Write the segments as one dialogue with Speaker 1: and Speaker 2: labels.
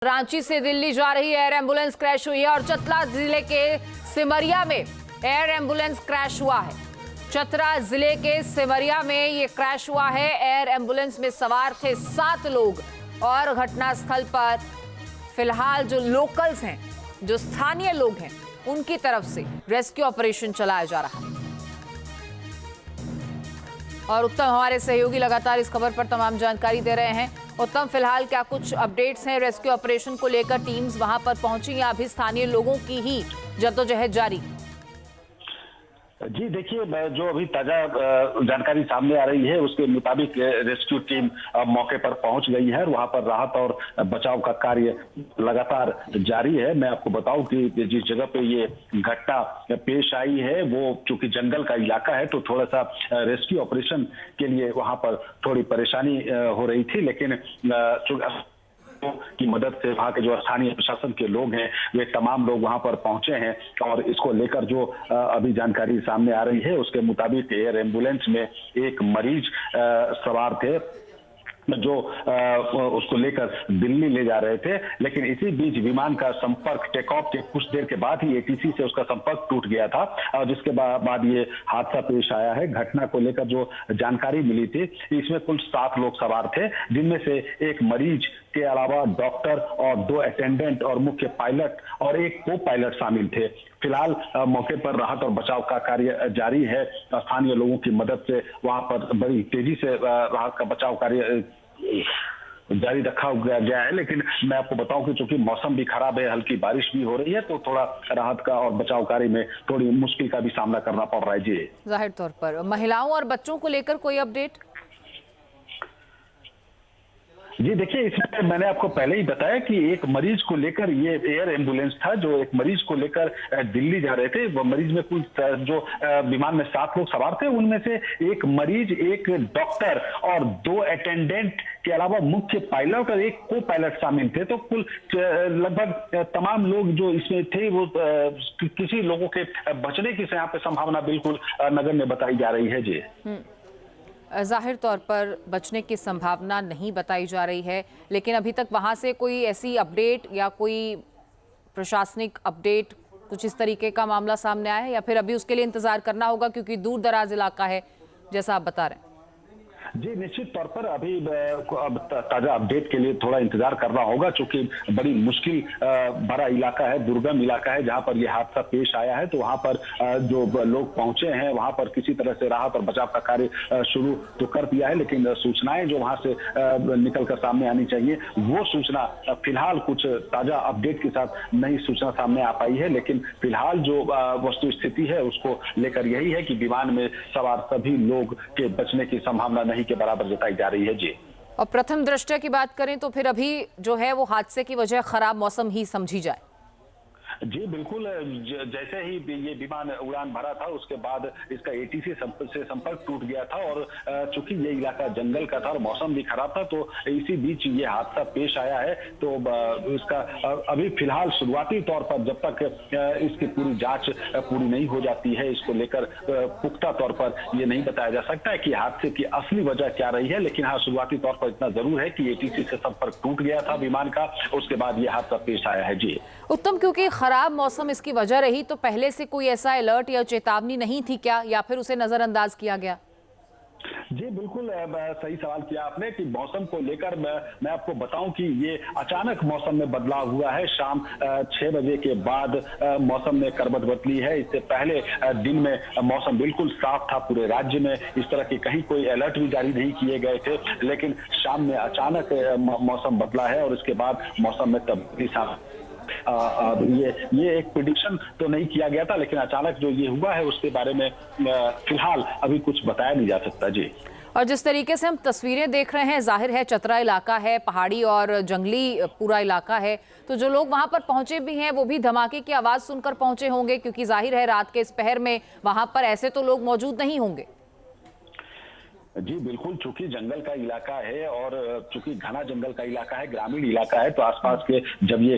Speaker 1: रांची से दिल्ली जा रही एयर एम्बुलेंस क्रैश हुई है और चतरा जिले के सिमरिया में एयर एम्बुलेंस क्रैश हुआ है। चतरा जिले के सिमरिया में ये क्रैश हुआ है। एयर एम्बुलेंस में सवार थे 7 लोग और घटनास्थल पर फिलहाल जो लोकल्स हैं, जो स्थानीय लोग हैं, उनकी तरफ से रेस्क्यू ऑपरेशन चलाया जा रहा है। और उत्तम हमारे सहयोगी लगातार इस खबर पर तमाम जानकारी दे रहे हैं। उत्तम, फिलहाल क्या कुछ अपडेट्स हैं रेस्क्यू ऑपरेशन को लेकर? टीम्स वहां पर पहुंची या अभी स्थानीय लोगों की ही जद्दोजहद जारी?
Speaker 2: जी देखिए, जो अभी ताजा जानकारी सामने आ रही है उसके मुताबिक रेस्क्यू टीम मौके पर पहुंच गई है और वहां पर राहत और बचाव का कार्य लगातार जारी है। मैं आपको बताऊं कि जिस जगह पे ये घटना पेश आई है वो चूंकि जंगल का इलाका है, तो थोड़ा सा रेस्क्यू ऑपरेशन के लिए वहां पर थोड़ी परेशानी हो रही थी, लेकिन की मदद से वहां के जो स्थानीय प्रशासन के लोग हैं वे तमाम लोग वहां पर पहुंचे हैं। और इसको लेकर जो अभी जानकारी सामने आ रही है उसके मुताबिक एयर एम्बुलेंस में एक मरीज सवार थे जो उसको लेकर दिल्ली ले जा रहे थे, लेकिन इसी बीच विमान का संपर्क टेक ऑफ के कुछ देर के बाद ही एटीसी से उसका संपर्क टूट गया था और जिसके बाद ये हादसा पेश आया है। घटना को लेकर जो जानकारी मिली थी इसमें कुल 7 लोग सवार थे, जिनमें से एक मरीज के अलावा डॉक्टर और 2 अटेंडेंट और मुख्य पायलट और एक को पायलट शामिल थे। फिलहाल मौके पर राहत और बचाव का कार्य जारी है। स्थानीय लोगों की मदद से वहां पर बड़ी तेजी से राहत का बचाव कार्य जारी रखा गया है, लेकिन मैं आपको बताऊं कि चूंकि मौसम भी खराब है, हल्की बारिश भी हो रही है, तो थोड़ा राहत का और बचाव कार्य में थोड़ी मुश्किल का भी सामना करना पड़ रहा है। जी,
Speaker 1: जाहिर तौर पर महिलाओं और बच्चों को लेकर कोई अपडेट?
Speaker 2: जी देखिए, इसमें मैंने आपको पहले ही बताया कि एक मरीज को लेकर ये एयर एम्बुलेंस था जो एक मरीज को लेकर दिल्ली जा रहे थे। वो मरीज में कुल जो विमान में 7 लोग सवार थे, उनमें से एक मरीज, एक डॉक्टर और 2 अटेंडेंट के अलावा मुख्य पायलट और एक को पायलट शामिल थे। तो कुल लगभग तमाम लोग जो इसमें थे वो किसी लोगों के बचने की यहाँ पे संभावना बिल्कुल नगण्य बताई जा रही है। जी,
Speaker 1: जाहिर तौर पर बचने की संभावना नहीं बताई जा रही है, लेकिन अभी तक वहां से कोई ऐसी अपडेट या कोई प्रशासनिक अपडेट कुछ इस तरीके का मामला सामने आया है, या फिर अभी उसके लिए इंतजार करना होगा क्योंकि दूर दराज इलाका है जैसा आप बता रहे हैं?
Speaker 2: जी निश्चित तौर पर अभी अब ताजा अपडेट के लिए थोड़ा इंतजार करना होगा, क्योंकि बड़ी मुश्किल भरा इलाका है, दुर्गम इलाका है जहां पर यह हादसा पेश आया है। तो वहां पर जो लोग पहुंचे हैं वहां पर किसी तरह से राहत और बचाव का कार्य शुरू तो कर दिया है, लेकिन सूचनाएं जो वहां से निकल कर सामने आनी चाहिए वो सूचना फिलहाल कुछ ताजा अपडेट के साथ नई सूचना सामने आ पाई है। लेकिन फिलहाल जो वस्तु स्थिति है उसको लेकर यही है कि विमान में सवार सभी लोग के बचने की संभावना नहीं के बराबर जताई जा रही है। जी,
Speaker 1: और प्रथम दृष्टया की बात करें तो फिर अभी जो है वो हादसे की वजह खराब मौसम ही समझी जाए?
Speaker 2: जी बिल्कुल, जैसे ही ये विमान उड़ान भरा था उसके बाद इसका एटीसी से संपर्क टूट गया था और चूंकि ये इलाका जंगल का था और मौसम भी खराब था, तो इसी बीच ये हादसा पेश आया है। तो इसका अभी फिलहाल शुरुआती तौर पर जब तक इसकी पूरी जांच पूरी नहीं हो जाती है, इसको लेकर पुख्ता तौर पर ये नहीं बताया जा सकता है कि हादसे की असली वजह क्या रही है। लेकिन हाँ, शुरुआती तौर पर इतना जरूर है कि एटीसी से संपर्क टूट गया था विमान का, उसके बाद ये हादसा पेश आया है। जी
Speaker 1: उत्तम, क्योंकि खराब मौसम इसकी वजह रही, तो पहले से कोई ऐसा अलर्ट या चेतावनी नहीं थी क्या, या फिर उसे नजरअंदाज किया गया?
Speaker 2: जी बिल्कुल सही सवाल किया आपने कि मौसम को लेकर मैं आपको बताऊं कि ये अचानक मौसम में बदलाव हुआ है। शाम 6 बजे के बाद मौसम ने करवट बदली है। इससे पहले दिन में मौसम बिल्कुल साफ था पूरे राज्य में, इस तरह के कहीं कोई अलर्ट भी जारी नहीं किए गए थे, लेकिन शाम में अचानक मौसम बदला है और इसके बाद मौसम में तब्दीली ये एक प्रेडिक्शन तो नहीं किया गया था, लेकिन अचानक जो ये हुआ है उसके बारे में फिलहाल अभी कुछ बताया नहीं जा सकता। जी,
Speaker 1: और जिस तरीके से हम तस्वीरें देख रहे हैं, जाहिर है चतरा इलाका है, पहाड़ी और जंगली पूरा इलाका है, तो जो लोग वहां पर पहुंचे भी हैं वो भी धमाके की आवाज सुनकर पहुंचे होंगे, क्योंकि जाहिर है रात के इस पहर में वहां पर ऐसे तो लोग मौजूद नहीं होंगे।
Speaker 2: जी बिल्कुल, चूंकि जंगल का इलाका है और चूंकि घना जंगल का इलाका है, ग्रामीण इलाका है, तो आसपास के जब ये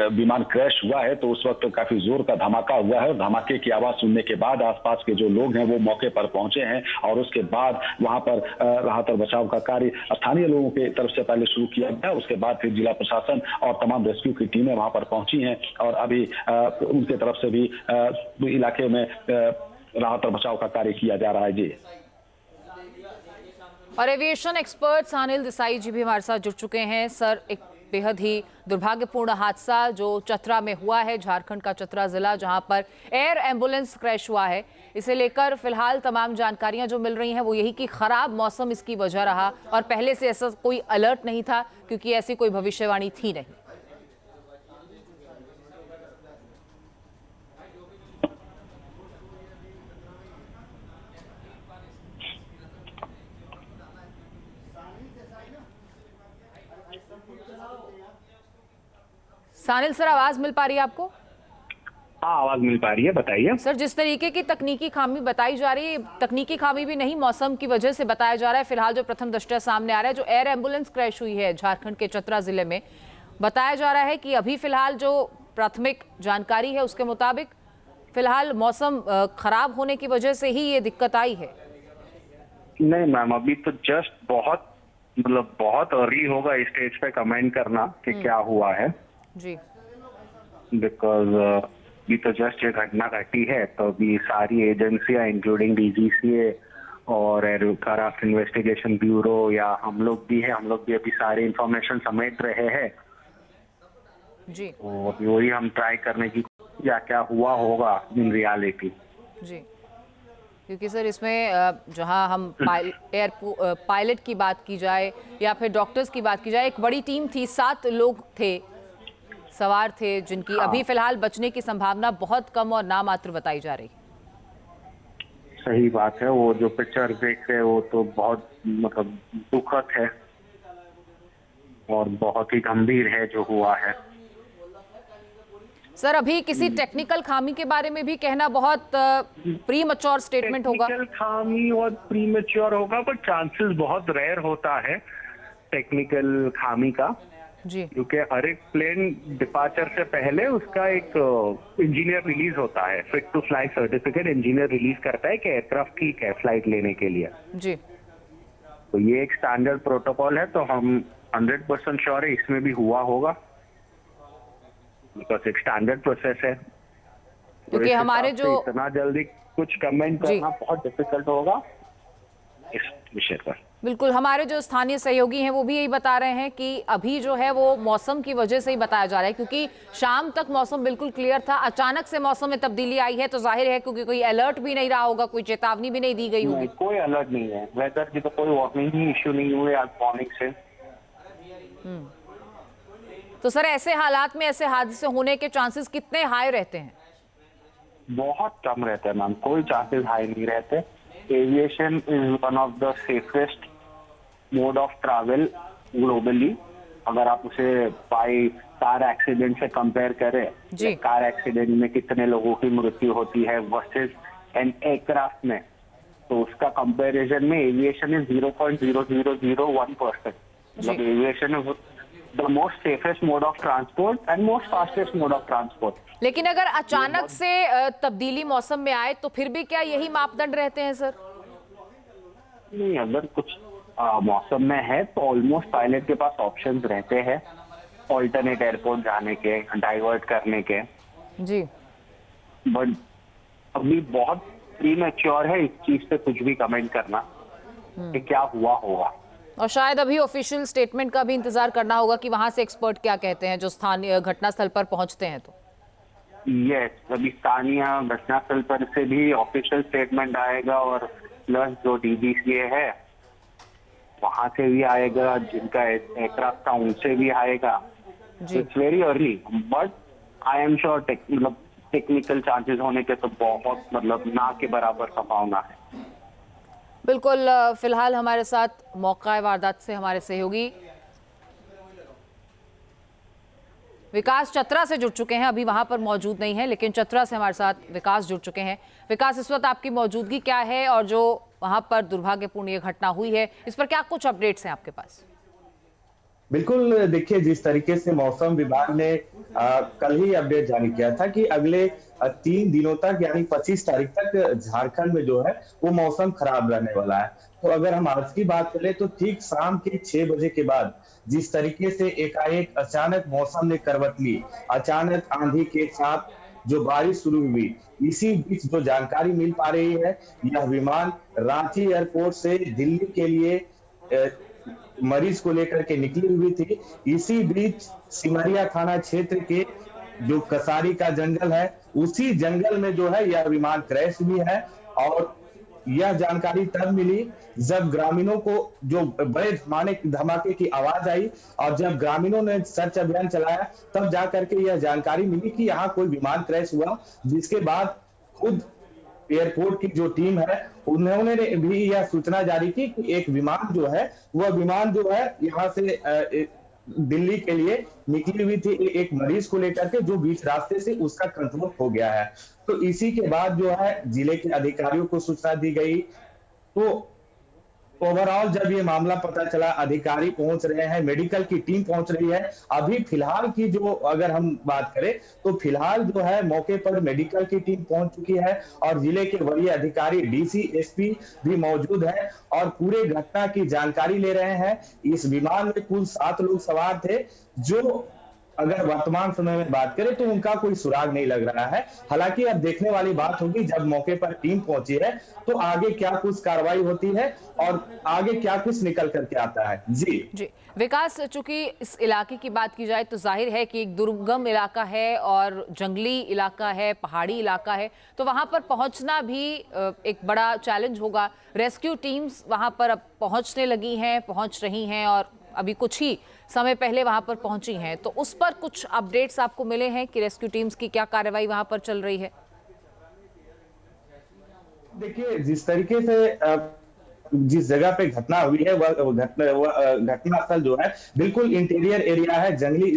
Speaker 2: विमान क्रैश हुआ है तो उस वक्त तो काफी जोर का धमाका हुआ है और धमाके की आवाज सुनने के बाद आसपास के जो लोग हैं वो मौके पर पहुंचे हैं और उसके बाद वहां पर राहत और बचाव का कार्य स्थानीय लोगों की तरफ से पहले शुरू किया गया। उसके बाद फिर जिला प्रशासन और तमाम रेस्क्यू की टीमें वहां पर पहुंची हैं और अभी उनके तरफ से भी इलाके में राहत और बचाव का कार्य किया जा रहा है। जी,
Speaker 1: और एविएशन एक्सपर्ट सानिल देसाई जी भी हमारे साथ जुड़ चुके हैं। सर, एक बेहद ही दुर्भाग्यपूर्ण हादसा जो चतरा में हुआ है, झारखंड का चतरा जिला, जहां पर एयर एम्बुलेंस क्रैश हुआ है, इसे लेकर फिलहाल तमाम जानकारियां जो मिल रही हैं वो यही कि खराब मौसम इसकी वजह रहा और पहले से ऐसा कोई अलर्ट नहीं था क्योंकि ऐसी कोई भविष्यवाणी थी नहीं। सानिल सर, आवाज मिल पा रही है आपको?
Speaker 3: हाँ, आवाज मिल पा रही है, बताइए।
Speaker 1: सर, जिस तरीके की तकनीकी खामी बताई जा रही है, तकनीकी खामी भी नहीं, मौसम की वजह से बताया जा रहा है फिलहाल जो प्रथम दृष्टया सामने आ रहा है, जो एयर एम्बुलेंस क्रैश हुई है झारखंड के चतरा जिले में, बताया जा रहा है कि अभी फिलहाल जो प्राथमिक जानकारी है उसके मुताबिक फिलहाल मौसम खराब होने की वजह से ही ये दिक्कत आई है।
Speaker 3: नहीं मैम, अभी तो जस्ट बहुत अर्ली होगा इस स्टेज पे कमेंट करना कि क्या हुआ है
Speaker 1: जी,
Speaker 3: बिकॉज अभी तो जस्ट ये घटना घटी है तो अभी सारी एजेंसियां इंक्लूडिंग डीजीसीए और एयरक्राफ्ट इन्वेस्टिगेशन ब्यूरो या हम लोग भी अभी सारी इंफॉर्मेशन समेट रहे हैं
Speaker 1: जी,
Speaker 3: तो अभी वही हम ट्राई करने की क्या क्या हुआ होगा इन रियलिटी।
Speaker 1: जी, क्योंकि सर इसमें जहां हम पायलट की बात की जाए या फिर डॉक्टर्स की बात की जाए, एक बड़ी टीम थी, 7 लोग थे, सवार थे, जिनकी अभी फिलहाल बचने की संभावना बहुत कम और नामात्र बताई जा रही है।
Speaker 3: सही बात है, वो जो पिक्चर देख रहे हैं वो तो बहुत दुखद है और बहुत ही गंभीर है जो हुआ है।
Speaker 1: सर, अभी किसी टेक्निकल खामी के बारे में भी कहना बहुत प्रीमैच्योर स्टेटमेंट होगा।
Speaker 3: टेक्निकल खामी और प्रीमैच्योर होगा, पर चांसेस बहुत रेयर होता है टेक्निकल खामी का
Speaker 1: जी,
Speaker 3: क्योंकि हर एक प्लेन डिपार्चर से पहले उसका एक इंजीनियर रिलीज होता है, fit to fly certificate engineer release करता है कि एयरक्राफ्ट ठीक है फ्लाइट लेने के लिए
Speaker 1: जी,
Speaker 3: तो ये एक स्टैंडर्ड प्रोटोकॉल है। तो हम 100% श्योर है इसमें भी हुआ होगा बिकॉज एक स्टैंडर्ड प्रोसेस है।
Speaker 1: क्योंकि हमारे जो
Speaker 3: इतना जल्दी कुछ कमेंट करना बहुत डिफिकल्ट होगा इस विषय पर।
Speaker 1: बिल्कुल, हमारे जो स्थानीय सहयोगी हैं वो भी यही बता रहे हैं कि अभी जो है वो मौसम की वजह से ही बताया जा रहा है, क्योंकि शाम तक मौसम बिल्कुल क्लियर था, अचानक से मौसम में तब्दीली आई है तो जाहिर है क्योंकि कोई अलर्ट भी नहीं रहा होगा, कोई चेतावनी भी नहीं दी गई होगी।
Speaker 3: कोई अलर्ट नहीं है, वेदर की तो कोई वार्निंग ही इश्यू नहीं हुए आज मॉर्निंग से।
Speaker 1: तो सर, ऐसे हालात में ऐसे हादसे होने के चांसेस कितने हाई रहते हैं?
Speaker 3: बहुत कम रहते हैं मैम, कोई चांसेस हाई नहीं रहते। Aviation is one of the safest mode of travel globally. अगर आप उसे बाई कार एक्सीडेंट से कंपेयर करें, कार एक्सीडेंट में कितने लोगों की मृत्यु होती है वर्सेस एन एयरक्राफ्ट में, तो उसका कंपैरिजन में एविएशन इज 0.0001%। मतलब aviation is the most safest mode of transport and most fastest mode of transport.
Speaker 1: लेकिन अगर अचानक से तब्दीली मौसम में आए तो फिर भी क्या यही मापदंड रहते हैं सर?
Speaker 3: नहीं, अगर कुछ मौसम में है तो ऑलमोस्ट पायलट के पास ऑप्शंस रहते हैं ऑल्टरनेट एयरपोर्ट जाने के, डाइवर्ट करने के
Speaker 1: जी,
Speaker 3: बट अभी बहुत प्रीमैच्योर है इस चीज पे कुछ भी कमेंट करना कि क्या हुआ होगा।
Speaker 1: और शायद अभी ऑफिशियल स्टेटमेंट का भी इंतजार करना होगा कि वहां से एक्सपर्ट क्या कहते हैं जो स्थानीय घटनास्थल पर पहुंचते हैं। तो
Speaker 3: यस, अभी स्थानीय घटनास्थल पर से भी ऑफिशियल स्टेटमेंट आएगा और प्लस जो डीजीसीए है वहां से भी आएगा, जिनका एयरक्राफ्ट था उनसे भी आएगा। It's very early but I am sure technical charges होने के तो बहुत ना के बराबर संभावना है।
Speaker 1: बिल्कुल, फिलहाल हमारे साथ मौका वारदात से हमारे सहयोगी विकास चतरा से जुड़ चुके हैं, अभी वहां पर मौजूद नहीं है लेकिन चतरा से हमारे साथ विकास जुड़ चुके हैं। विकास, इस वक्त आपकी मौजूदगी क्या है और जो वहां पर दुर्भाग्यपूर्ण ये घटना हुई है। इस पर क्या कुछ अपडेट्स हैं आपके पास?
Speaker 4: बिल्कुल, देखिए जिस तरीके से मौसम विभाग ने कल ही अपडेट जारी किया था कि अगले 3 दिनों तक यानी 25 तारीख तक झारखंड में जो है वो मौसम खराब रहने वाला है। तो अगर हम आज की बात करें तो ठीक शाम के 6 बजे के बाद जिस तरीके से एकाएक अचानक मौसम ने करवट ली, अचानक आंधी के साथ जो बारिश शुरू हुई, इसी बीच जो जानकारी मिल पा रही है, यह विमान रांची एयरपोर्ट से दिल्ली के लिए मरीज को लेकर के निकली हुई थी। इसी बीच सिमरिया थाना क्षेत्र के जो कसारी का जंगल है, उसी जंगल में जो है यह विमान क्रैश हुई है। और यह जानकारी तब मिली जब ग्रामीणों को जो बड़े धमाके की आवाज आई और जब ग्रामीणों ने सर्च अभियान चलाया, तब जाकर के यह जानकारी मिली कि यहाँ कोई विमान क्रैश हुआ। जिसके बाद खुद एयरपोर्ट की जो टीम है उन्होंने भी यह सूचना जारी की कि एक विमान जो है वह विमान जो है यहाँ से दिल्ली के लिए निकली हुई थी एक मरीज को लेकर के, जो बीच रास्ते से उसका कंट्रोल हो गया है। तो इसी के बाद जो है जिले के अधिकारियों को सूचना दी गई। तो ओवरऑल जब ये मामला पता चला, अधिकारी पहुंच रहे हैं, मेडिकल की टीम पहुंच रही है। अभी फिलहाल की जो अगर हम बात करें तो फिलहाल जो है मौके पर मेडिकल की टीम पहुंच चुकी है और जिले के वरीय अधिकारी डीसी एसपी भी मौजूद है और पूरे घटना की जानकारी ले रहे हैं। इस विमान में कुल 7 लोग सवार थे, जो अगर वर्तमान समय में बात करें तो उनका कोई सुराग नहीं लग रहा है। हालांकि अब देखने वाली बात होगी जब मौके पर टीम पहुंची है तो आगे क्या कुछ कार्रवाई होती है और आगे क्या कुछ निकल करके आता है। जी
Speaker 1: विकास, चूंकि इस इलाके की बात की जाए तो जाहिर है कि एक दुर्गम इलाका है और जंगली इलाका है, पहाड़ी इलाका है, तो वहां पर पहुंचना भी एक बड़ा चैलेंज होगा। रेस्क्यू टीम्स वहां पर अब पहुंचने लगी हैं, पहुंच रही हैं और अभी कुछ ही समय पहले वहां पर पहुंची हैं, तो उस पर कुछ अपडेट्स आपको मिले हैं कि रेस्क्यू टीम्स की क्या कार्रवाई वहां पर चल रही है?
Speaker 4: देखिए जिस तरीके से जिस जगह पे घटना हुई है वह घटना स्थल जो है बिल्कुल इंटीरियर एरिया है, जंगली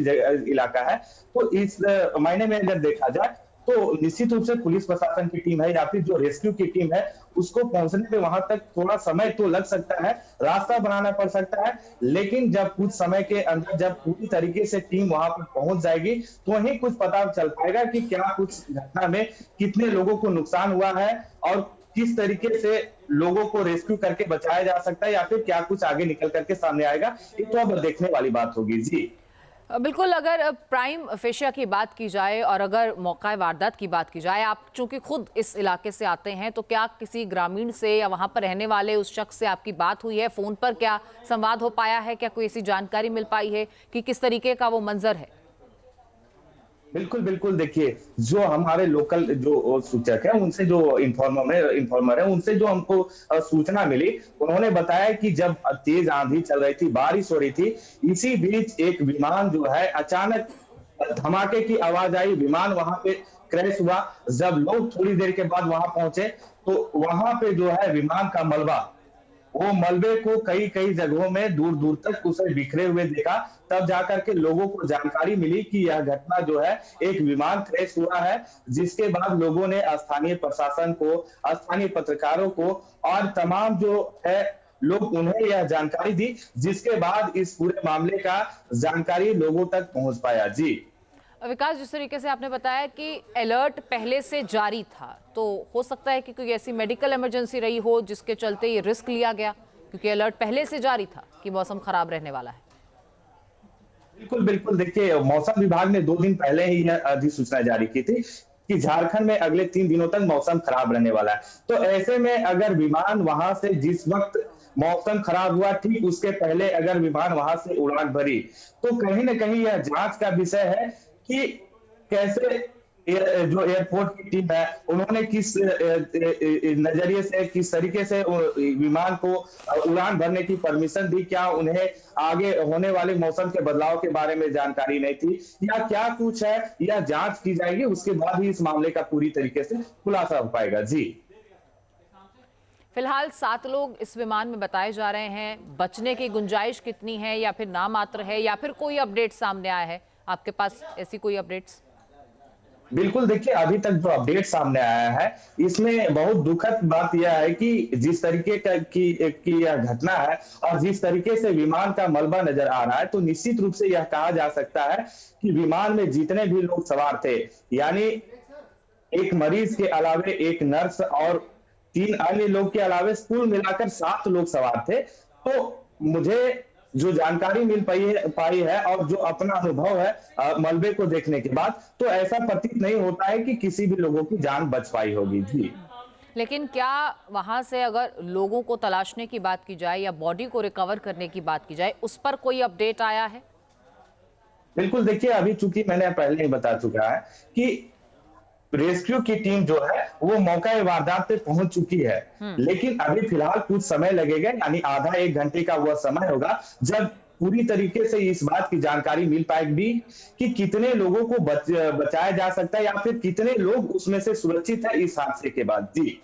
Speaker 4: इलाका है। तो इस मायने में अगर देखा जाए तो निश्चित रूप से पुलिस प्रशासन की टीम है या फिर जो रेस्क्यू की टीम है उसको पहुंचने में वहां तक थोड़ा समय तो लग सकता है, रास्ता बनाना पड़ सकता है, लेकिन जब कुछ समय के अंदर जब पूरी तरीके से टीम वहां पर पहुंच जाएगी तो वहीं कुछ पता चल पाएगा कि क्या कुछ घटना में कितने लोगों को नुकसान हुआ है और किस तरीके से लोगों को रेस्क्यू करके बचाया जा सकता है या फिर क्या कुछ आगे निकल करके सामने आएगा, ये तो अब देखने वाली बात होगी। जी
Speaker 1: बिल्कुल, अगर प्राइम फेशिया की बात की जाए और अगर मौका वारदात की बात की जाए, आप चूंकि खुद इस इलाके से आते हैं, तो क्या किसी ग्रामीण से या वहां पर रहने वाले उस शख्स से आपकी बात हुई है? फोन पर क्या संवाद हो पाया है? क्या कोई ऐसी जानकारी मिल पाई है कि किस तरीके का वो मंजर है?
Speaker 4: बिल्कुल बिल्कुल, देखिए जो हमारे लोकल जो सूचक है उनसे जो इन्फॉर्मर है उनसे जो हमको सूचना मिली, उन्होंने बताया कि जब तेज आंधी चल रही थी, बारिश हो रही थी, इसी बीच एक विमान जो है अचानक धमाके की आवाज आई, विमान वहां पे क्रैश हुआ। जब लोग थोड़ी देर के बाद वहां पहुंचे तो वहां पे जो है विमान का मलबा, वो मलबे को कई कई जगहों में दूर दूर तक उसे बिखरे हुए देखा। तब जाकर के लोगों को जानकारी मिली कि यह घटना जो है एक विमान क्रैश हुआ है, जिसके बाद लोगों ने स्थानीय प्रशासन को, स्थानीय पत्रकारों को और तमाम जो है लोग उन्हें यह जानकारी दी, जिसके बाद इस पूरे मामले का जानकारी लोगों तक पहुंच पाया। जी
Speaker 1: विकास, जिस तरीके से आपने बताया कि अलर्ट पहले से जारी था, तो हो सकता है कि कोई ऐसी मेडिकल इमरजेंसी रही हो जिसके चलते ये रिस्क लिया गया, क्योंकि अलर्ट पहले से जारी था कि मौसम खराब रहने वाला है।
Speaker 4: बिल्कुल बिल्कुल, देखिए मौसम विभाग ने 2 दिन पहले ही यह अधिसूचना जारी की थी कि झारखंड में अगले 3 दिनों तक मौसम खराब रहने वाला है। तो ऐसे में अगर विमान वहां से जिस वक्त मौसम खराब हुआ ठीक उसके पहले अगर विमान वहां से उड़ान भरी, तो कहीं ना कहीं यह जांच का विषय है कि कैसे जो एयरपोर्ट की टीम है उन्होंने किस नजरिए से, किस तरीके से विमान को उड़ान भरने की परमिशन दी, क्या उन्हें आगे होने वाले मौसम के बदलाव के बारे में जानकारी नहीं थी या क्या कुछ है, यह जांच की जाएगी। उसके बाद ही इस मामले का पूरी तरीके से खुलासा हो पाएगा। जी
Speaker 1: फिलहाल 7 लोग इस विमान में बताए जा रहे हैं। बचने की गुंजाइश कितनी है या फिर नामात्र है या फिर कोई अपडेट सामने आया है? आपके पास ऐसी कोई अपडेट्स?
Speaker 4: बिल्कुल देखिए, अभी तक जो अपडेट सामने आया है इसमें बहुत दुखद बात यह है कि जिस तरीके की यह घटना है और जिस तरीके से विमान का मलबा नजर आ रहा है, तो निश्चित रूप से यह कहा जा सकता है कि विमान में जितने भी लोग सवार थे, यानी एक मरीज के अलावे एक नर्स और 3 अन्य लोग के अलावे कुल मिलाकर 7 लोग सवार थे। तो मुझे जो जानकारी मिल पाई है और जो अपना अनुभव है मलबे को देखने के बाद, तो ऐसा प्रतीत नहीं होता है कि किसी भी लोगों की जान बच पाई होगी। जी,
Speaker 1: लेकिन क्या वहां से अगर लोगों को तलाशने की बात की जाए या बॉडी को रिकवर करने की बात की जाए, उस पर कोई अपडेट आया है?
Speaker 4: बिल्कुल देखिए, अभी चूंकि मैंने पहले ही बता चुका है कि रेस्क्यू की टीम जो है वो मौका वारदात पे पहुंच चुकी है, लेकिन अभी फिलहाल कुछ समय लगेगा, यानी आधा 1 घंटे का वह समय होगा जब पूरी तरीके से इस बात की जानकारी मिल पाएगी कि कितने लोगों को बचाया जा सकता है या फिर कितने लोग उसमें से सुरक्षित है इस हादसे के बाद। जी,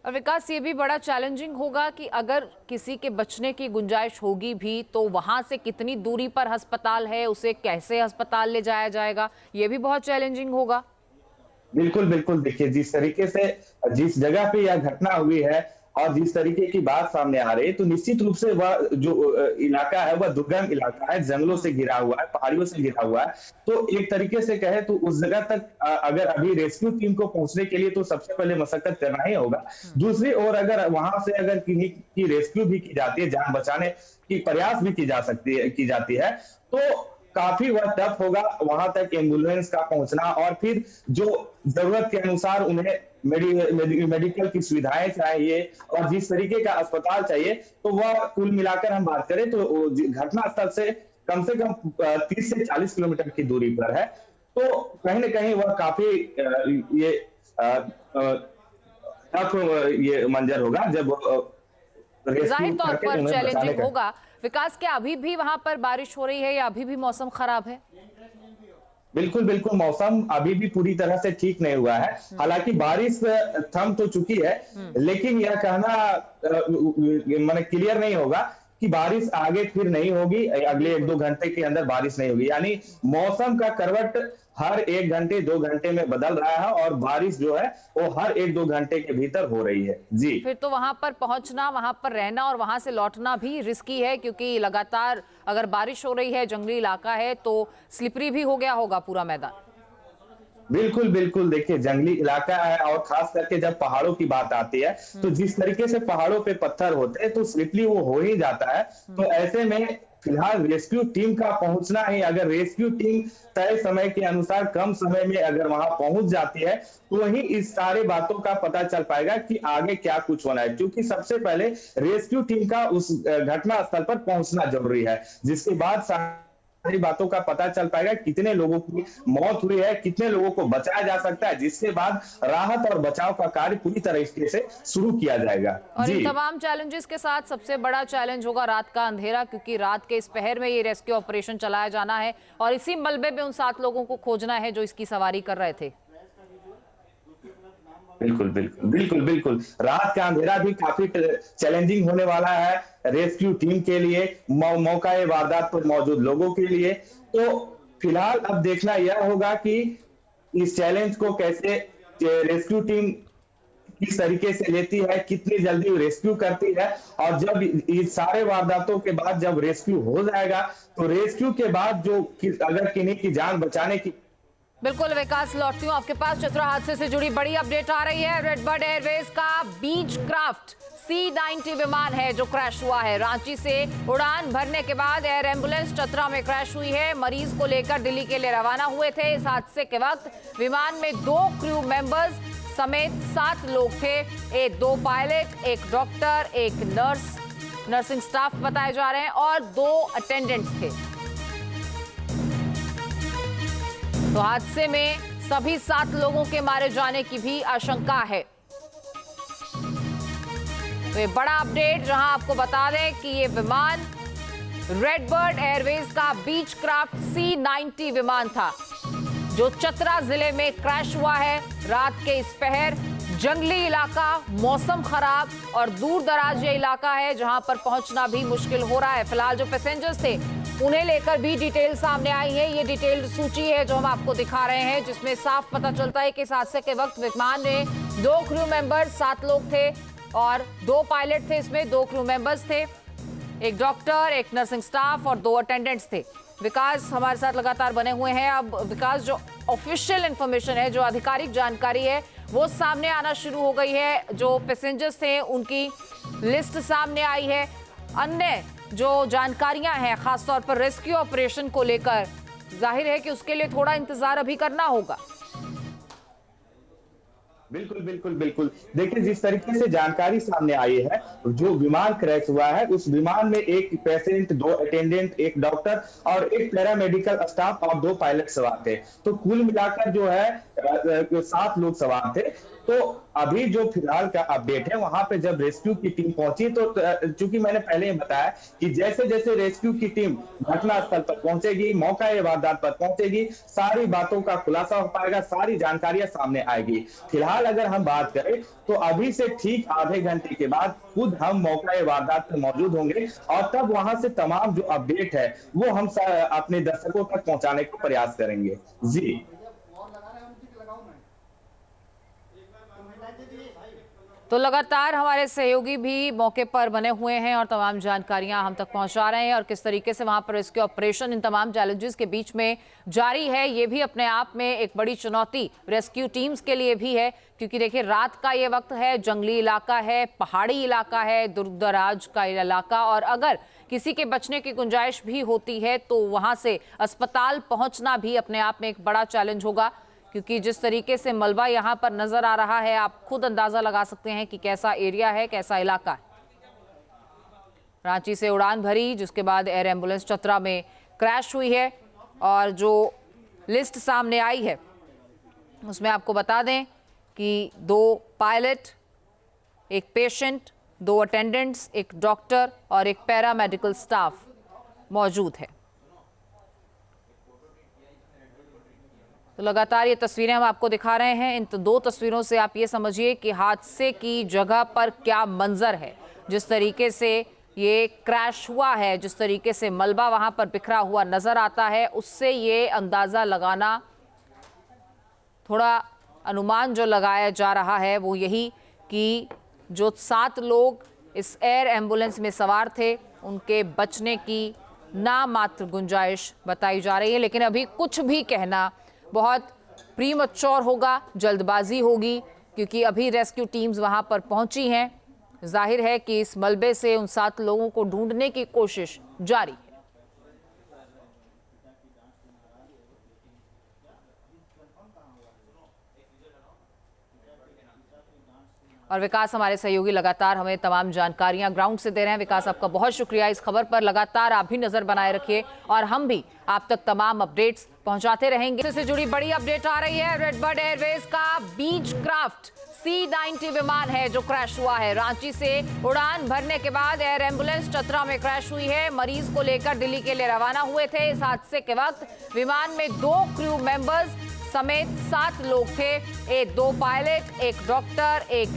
Speaker 1: और विकास, ये भी बड़ा चैलेंजिंग होगा कि अगर किसी के बचने की गुंजाइश होगी भी तो वहां से कितनी दूरी पर अस्पताल है, उसे कैसे अस्पताल ले जाया जाएगा, ये भी बहुत चैलेंजिंग होगा।
Speaker 4: बिल्कुल बिल्कुल देखिए, जिस तरीके से जिस जगह पे यह घटना हुई है और जिस तरीके की बात सामने आ रही है, तो निश्चित रूप से वह जो इलाका है वह दुर्गम इलाका है, जंगलों से घिरा हुआ है, पहाड़ियों से घिरा हुआ है। तो एक तरीके से कहे तो उस जगह तक अगर अभी रेस्क्यू टीम को पहुंचने के लिए तो सबसे पहले मशक्कत करना ही होगा। दूसरी ओर अगर वहां से अगर किन्हीं की रेस्क्यू भी की जाती है, जान बचाने की प्रयास भी की जाती है, तो काफी वह टफ होगा वहां तक एम्बुलेंस का पहुंचना और फिर जो जरूरत के अनुसार उन्हें मेडिकल की सुविधाएं चाहिए और जिस तरीके का अस्पताल चाहिए, तो वह कुल मिलाकर हम बात करें तो घटना स्थल से कम 30 से 40 किलोमीटर की दूरी पर है। तो कहीं ना कहीं वह काफी ये टफ ये मंजर होगा जब
Speaker 1: जाहिर तौर पर चैलेंजिंग होगा। विकास, क्या अभी भी वहां पर बारिश हो रही है या अभी भी मौसम खराब है?
Speaker 4: बिल्कुल बिल्कुल, मौसम अभी भी पूरी तरह से ठीक नहीं हुआ है। हालांकि बारिश थम तो चुकी है, लेकिन यह कहना माने क्लियर नहीं होगा कि बारिश आगे फिर नहीं होगी, अगले 1-2 घंटे के अंदर बारिश नहीं होगी। यानी मौसम का करवट हर 1 घंटे 2 घंटे में बदल रहा है और बारिश जो है वो हर 1-2 घंटे के भीतर हो रही है। जी,
Speaker 1: फिर तो वहां पर पहुंचना, वहां पर रहना और वहां से लौटना भी रिस्की है, क्योंकि लगातार अगर बारिश हो रही है, जंगली इलाका है, तो स्लिपरी भी हो गया होगा पूरा मैदान।
Speaker 4: बिल्कुल बिल्कुल देखिए, जंगली इलाका है और खास करके जब पहाड़ों की बात आती है तो जिस तरीके से पहाड़ों पे पत्थर होते हैं तो स्लिपरी वो हो ही जाता है। तो ऐसे में फिलहाल रेस्क्यू टीम का पहुंचना ही, अगर रेस्क्यू टीम तय समय के अनुसार कम समय में अगर वहां पहुंच जाती है तो वही इस सारे बातों का पता चल पाएगा कि आगे क्या कुछ होना है, क्योंकि सबसे पहले रेस्क्यू टीम का उस घटना स्थल पर पहुंचना जरूरी है, जिसके बाद सारी बातों का पता चल पाएगा कितने लोगों की मौत हुई है, कितने लोगों को बचाया जा सकता है, जिसके बाद राहत और बचाव का कार्य पूरी तरीके से शुरू किया जाएगा।
Speaker 1: और इन तमाम चैलेंजेस के साथ सबसे बड़ा चैलेंज होगा रात का अंधेरा, क्योंकि रात के इस पहर में ये रेस्क्यू ऑपरेशन चलाया जाना है और इसी मलबे में उन 7 लोगों को खोजना है जो इसकी सवारी कर रहे थे।
Speaker 4: बिल्कुल बिल्कुल बिल्कुल बिल्कुल, रात का अंधेरा भी काफी चैलेंजिंग होने वाला है रेस्क्यू टीम के लिए, मौका वारदात पर मौजूद लोगों के लिए। तो फिलहाल अब देखना यह होगा कि इस चैलेंज को कैसे रेस्क्यू टीम किस तरीके से लेती है, कितनी जल्दी रेस्क्यू करती है, और जब इस सारे वारदातों के बाद जब रेस्क्यू हो जाएगा तो रेस्क्यू के बाद जो अगर किन्हीं की जान बचाने की।
Speaker 1: बिल्कुल विकास, लौटती हूँ आपके पास। चतरा हादसे से जुड़ी बड़ी अपडेट आ रही है। रेडबर्ड एयरवेज का बीच क्राफ्ट C-90 विमान है जो क्रैश हुआ है। रांची से उड़ान भरने के बाद एयर एम्बुलेंस चतरा में क्रैश हुई है। मरीज को लेकर दिल्ली के लिए रवाना हुए थे। इस हादसे के वक्त विमान में 2 क्रू मेंबर्स समेत 7 लोग थे, 2 pilot, 1 doctor, 1 nurse, nursing staff बताए जा रहे हैं और 2 अटेंडेंट्स थे। तो हादसे में सभी 7 लोगों के मारे जाने की भी आशंका है। तो ये बड़ा अपडेट, जहां आपको बता दें कि ये विमान रेडबर्ड एयरवेज का बीच क्राफ्ट C-90 विमान था जो चतरा जिले में क्रैश हुआ है। रात के इस पहर, जंगली इलाका, मौसम खराब और दूर दराज ये इलाका है जहां पर पहुंचना भी मुश्किल हो रहा है। फिलहाल जो पैसेंजर्स थे उन्हें लेकर भी डिटेल सामने आई है। ये डिटेल्ड सूची है जो हम आपको दिखा रहे हैं, जिसमें साफ पता चलता है कि इस हादसे के वक्त विमान में 2 क्रू मेंबर 7 लोग थे और 2 पायलट थे। इसमें 2 क्रू मेंबर्स थे, एक डॉक्टर, एक नर्सिंग स्टाफ और 2 अटेंडेंट्स थे। विकास हमारे साथ लगातार बने हुए हैं। अब विकास, जो ऑफिशियल इंफॉर्मेशन है, जो आधिकारिक जानकारी है, वो सामने आना शुरू हो गई है। जो पैसेंजर्स थे उनकी लिस्ट सामने आई है। अन्य जो जानकारियां हैं खासतौर पर रेस्क्यू ऑपरेशन को लेकर, जाहिर है कि उसके लिए थोड़ा इंतजार अभी करना होगा।
Speaker 4: बिल्कुल बिल्कुल बिल्कुल। देखिए, जिस तरीके से जानकारी सामने आई है, जो विमान क्रैश हुआ है उस विमान में एक पेशेंट, 2 अटेंडेंट, एक डॉक्टर और एक पैरामेडिकल स्टाफ और 2 पायलट सवार थे। तो कुल मिलाकर जो है 7 लोग सवार थे। तो अभी जो फिलहाल का अपडेट है, वहां पे जब रेस्क्यू की टीम पहुंची, तो चूंकि मैंने पहले ही बताया कि जैसे जैसे रेस्क्यू की टीम घटनास्थल पर पहुंचेगी, मौका वारदात पर पहुंचेगी, सारी बातों का खुलासा हो पाएगा, सारी जानकारियां सामने आएगी। फिलहाल अगर हम बात करें तो अभी से ठीक आधे घंटे के बाद खुद हम मौका वारदात पर मौजूद होंगे और तब वहां से तमाम जो अपडेट है वो हम अपने दर्शकों तक पहुंचाने का प्रयास करेंगे। जी,
Speaker 1: तो लगातार हमारे सहयोगी भी मौके पर बने हुए हैं और तमाम जानकारियां हम तक पहुंचा रहे हैं और किस तरीके से वहां पर रेस्क्यू ऑपरेशन इन तमाम चैलेंजेस के बीच में जारी है। ये भी अपने आप में एक बड़ी चुनौती रेस्क्यू टीम्स के लिए भी है, क्योंकि देखिए रात का ये वक्त है, जंगली इलाका है, पहाड़ी इलाका है, दूर-दराज का इलाका, और अगर किसी के बचने की गुंजाइश भी होती है तो वहां से अस्पताल पहुंचना भी अपने आप में एक बड़ा चैलेंज होगा। क्योंकि जिस तरीके से मलबा यहाँ पर नजर आ रहा है, आप खुद अंदाजा लगा सकते हैं कि कैसा एरिया है, कैसा इलाका है। रांची से उड़ान भरी, जिसके बाद एयर एम्बुलेंस चतरा में क्रैश हुई है और जो लिस्ट सामने आई है उसमें आपको बता दें कि 2 पायलट, एक पेशेंट, 2 अटेंडेंट्स, एक डॉक्टर और एक पैरामेडिकल स्टाफ मौजूद है। तो लगातार ये तस्वीरें हम आपको दिखा रहे हैं। इन 2 तस्वीरों से आप ये समझिए कि हादसे की जगह पर क्या मंजर है। जिस तरीके से ये क्रैश हुआ है, जिस तरीके से मलबा वहां पर बिखरा हुआ नजर आता है, उससे ये अंदाजा लगाना, थोड़ा अनुमान जो लगाया जा रहा है वो यही कि जो 7 लोग इस एयर एम्बुलेंस में सवार थे उनके बचने की नामात्र गुंजाइश बताई जा रही है। लेकिन अभी कुछ भी कहना बहुत प्रीमैच्योर होगा, जल्दबाजी होगी, क्योंकि अभी रेस्क्यू टीम्स वहां पर पहुंची हैं। जाहिर है कि इस मलबे से उन 7 लोगों को ढूंढने की कोशिश जारी है। और विकास, हमारे सहयोगी लगातार हमें तमाम जानकारियां ग्राउंड से दे रहे हैं। विकास, आपका बहुत शुक्रिया इस खबर पर। लगातार आप भी नजर बनाए रखिए और हम भी आप तक तमाम अपडेट्स पहुंचाते रहेंगे। इससे जुड़ी बड़ी अपडेट आ रही है। रेडबर्ड एयरवेज का बीचक्राफ्ट C-90 विमान है जो क्रैश हुआ है। रांची से उड़ान भरने के बाद एयर एम्बुलेंस चतरा में क्रैश हुई है। मरीज को लेकर दिल्ली के लिए रवाना हुए थे। इस हादसे के वक्त विमान में 2 क्रू मेंबर्स समेत 7 लोग थे, 2 पायलट, एक डॉक्टर, एक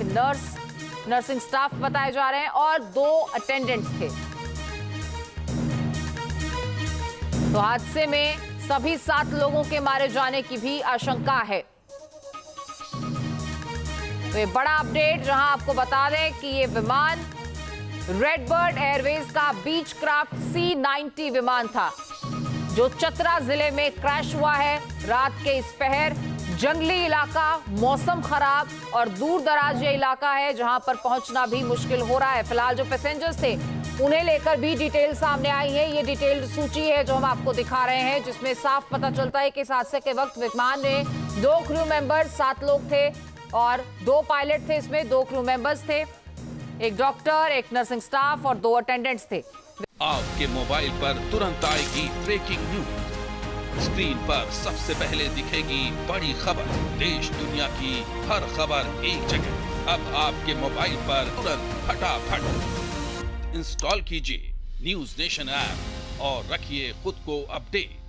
Speaker 1: नर्सिंग स्टाफ बताए जा रहे हैं और 2 अटेंडेंट्स थे। तो हादसे में सभी 7 लोगों के मारे जाने की भी आशंका है। तो ये बड़ा अपडेट, जहां आपको बता दें कि ये विमान रेडबर्ड एयरवेज का बीचक्राफ्ट C-90 विमान था जो चतरा जिले में क्रैश हुआ है। रात के इस पहर, जंगली इलाका, मौसम खराब और दूर दराज ये इलाका है जहां पर पहुंचना भी मुश्किल हो रहा है। फिलहाल जो पैसेंजर्स थे उन्हें लेकर भी डिटेल सामने आई है। ये डिटेल्ड सूची है जो हम आपको दिखा रहे हैं, जिसमें साफ पता चलता है कि इस हादसे के वक्त विमान में 2 क्रू मेंबर, 7 लोग थे और 2 पायलट थे। इसमें 2 क्रू मेंबर्स थे, एक डॉक्टर, एक नर्सिंग स्टाफ और 2 अटेंडेंट्स थे।
Speaker 5: आपके मोबाइल पर तुरंत आएगी ब्रेकिंग न्यूज। स्क्रीन पर सबसे पहले दिखेगी बड़ी खबर। देश दुनिया की हर खबर एक जगह। अब आपके मोबाइल पर तुरंत फटाफट इंस्टॉल कीजिए न्यूज नेशन ऐप और रखिए खुद को अपडेट।